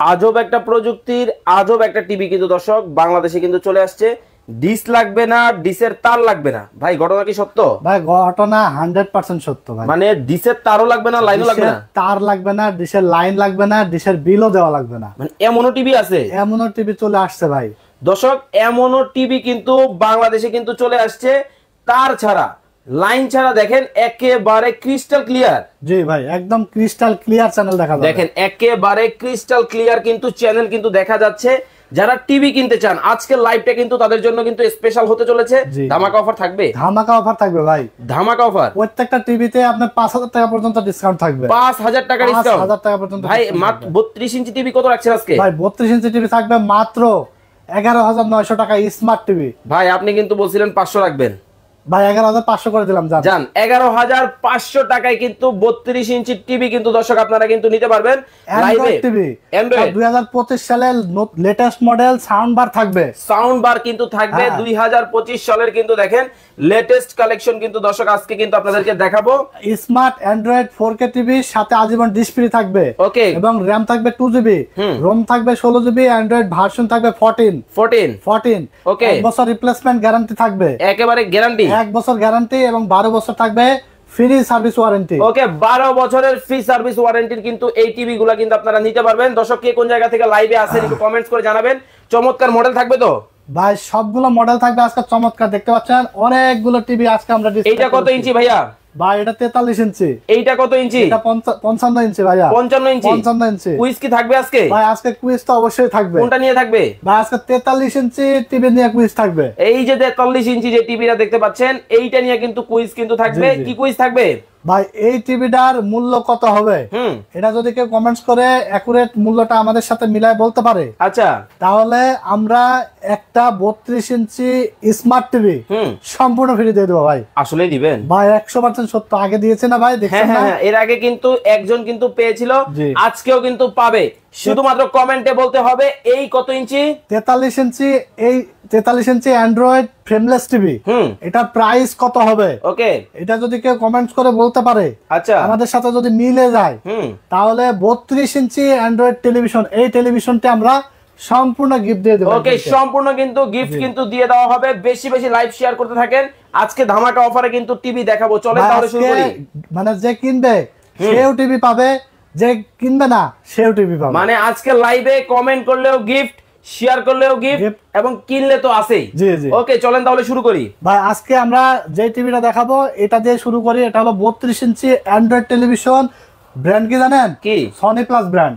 আজব একটা প্রযুক্তির আজব একটা টিভি কিন্তু দর্শক বাংলাদেশে কিন্তু চলে আসছে। ডিশ লাগবে না, ডিশের তার লাগবে না। ভাই ঘটনা কি সত্য? ভাই ঘটনা 100% সত্য ভাই। মানে ডিশের তারও লাগবে না, লাইনও লাগবে না, তার লাগবে না, ডিশের লাইন লাগবে না, ডিশের বিলও দেওয়া লাগবে না। মানে এমনও টিভি আছে, এমনও টিভি চলে আসছে ভাই। দর্শক এমনও টিভি কিন্তু বাংলাদেশে কিন্তু চলে আসছে তার ছাড়া, লাইন ছাড়া। দেখেন একেবারে ক্রিস্টাল ক্লিয়ার। জি ভাই, একদম ক্রিস্টাল ক্লিয়ার চ্যানেল দেখা যাচ্ছে। দেখেন একেবারে ক্রিস্টাল ক্লিয়ার কিন্তু চ্যানেল কিন্তু দেখা যাচ্ছে। যারা টিভি কিনতে চান আজকের লাইভটা কিন্তু তাদের জন্য কিন্তু স্পেশাল হতে চলেছে। ধামাকা অফার থাকবে, ধামাকা অফার থাকবে ভাই। ধামাকা অফার, প্রত্যেকটা টিভিতে আপনার 5000 টাকা পর্যন্ত ডিসকাউন্ট থাকবে। 5000 টাকা ডিসকাউন্ট, 5000 টাকা পর্যন্ত। ভাই মাত্র 32 ইঞ্চি টিভি কত রাখছেন আজকে? ভাই 32 ইঞ্চি টিভি থাকবে মাত্র 11900 টাকা স্মার্ট টিভি। ভাই আপনি কিন্তু বলছিলেন 500 রাখবেন। ভাই 11500 করে দিলাম। জান 11500 টাকায় কিন্তু 32 ইঞ্চি টিভি কিন্তু দর্শক আপনারা কিন্তু নিতে পারবেন লাইভে। টিভি অ্যান্ড্রয়েড 2025 সালের লেটেস্ট মডেল সাউন্ড বার থাকবে। সাউন্ড বার কিন্তু থাকবে 2025 সালের কিন্তু দেখেন লেটেস্ট কালেকশন কিন্তু দর্শক আজকে কিন্তু আপনাদেরকে দেখাবো। স্মার্ট অ্যান্ড্রয়েড 4K টিভি সাথে আজীবন ডিশ ফ্রি থাকবে। ওকে, এবং র‍্যাম থাকবে 2GB, রোম থাকবে 16GB, অ্যান্ড্রয়েড ভার্সন থাকবে 14। ওকে, 1 বছর রিপ্লেসমেন্ট গ্যারান্টি থাকবে, একেবারে গ্যারান্টি 1 বছর গ্যারান্টি এবং 12 বছর থাকবে ফ্রি সার্ভিস ওয়ারেন্টি। ওকে, 12 বছরের ফ্রি সার্ভিস ওয়ারেন্টির কিন্তু এই টিভি গুলা কিন্তু আপনারা নিতে পারবেন। দর্শক কে কোন জায়গা থেকে লাইভে আসেন একটু কমেন্টস করে জানাবেন। চমৎকার মডেল থাকবে তো ভাই, সবগুলো মডেল থাকবে আজকে চমৎকার। দেখতে পাচ্ছেন অনেকগুলো টিভি আজকে আমরা ডিসপ্লে। এইটা কত ইঞ্চি ভাইয়া? ভাই এটা 43 ইঞ্চি। এইটা কত ইঞ্চি? এটা 55 ইঞ্চি ভাইয়া। 55 ইঞ্চি। 55 ইঞ্চি। কুইজ কি থাকবে আজকে? ভাই আজকে কুইজ তো অবশ্যই থাকবে। কোনটা নিয়ে থাকবে? ভাই আজকে 43 ইঞ্চি টিভি নিয়ে কুইজ থাকবে। এই যে 43 ইঞ্চি যে টিভিটা দেখতে পাচ্ছেন এইটা নিয়ে কিন্তু কুইজ কিন্তু থাকবে। কি কুইজ থাকবে? ভাই এই টিভিটার মূল্য কত হবে এটা যদি কেউ কমেন্টস করে একুরেট মূল্যটা আমাদের সাথে মিলায় বলতে পারে, আচ্ছা, তাহলে আমরা একটা 32 ইঞ্চি স্মার্ট টিভি সম্পূর্ণ ফ্রি দিয়ে দেবো। ভাই আসলেই দিবেন? ভাই 100% সত্য। আগে দিয়েছে না ভাই, দেখছেন না? হ্যাঁ, এর আগে কিন্তু একজন কিন্তু পেয়েছিল, আজকেও কিন্তু পাবে। শুধুমাত্র কমেন্টে বলতে হবে এই কত ইঞ্চি? 43 ইঞ্চি। এই 43 ইঞ্চি অ্যান্ড্রয়েড ফ্রেমলেস টিভি, এটা প্রাইস কত হবে? ওকে, এটা যদি কেউ কমেন্টস করে বলতে পারে, আচ্ছা, আমাদের সাথে যদি মিলে যায়, তাহলে 32 ইঞ্চি অ্যান্ড্রয়েড টেলিভিশন, এই টেলিভিশনটা আমরা সম্পূর্ণ গিফট দিয়ে দেব। ওকে, সম্পূর্ণ কিন্তু গিফট কিন্তু দিয়ে দেওয়া হবে। বেশি বেশি লাইভ শেয়ার করতে থাকেন। আজকে ধামাকা অফারে কিন্তু টিভি দেখাবো। চলেন তাহলে শুরু করি। মানে যে কিনবে সেও টিভি পাবে, যে কিনবে না সেও টিভি পাবে। মানে আজকে লাইভে কমেন্ট করলেও গিফট, শেয়ার করলেও গিফট, এবং কিনলে তো আছেই। ওকে, চলেন তাহলে শুরু করি। ভাই আজকে আমরা যে টিভিটা দেখাবো এটা দিয়ে শুরু করি। এটা হলো 32 ইঞ্চি অ্যান্ড্রয়েড টেলিভিশন। ব্র্যান্ড কি জানেন? কি? Sony plus brand.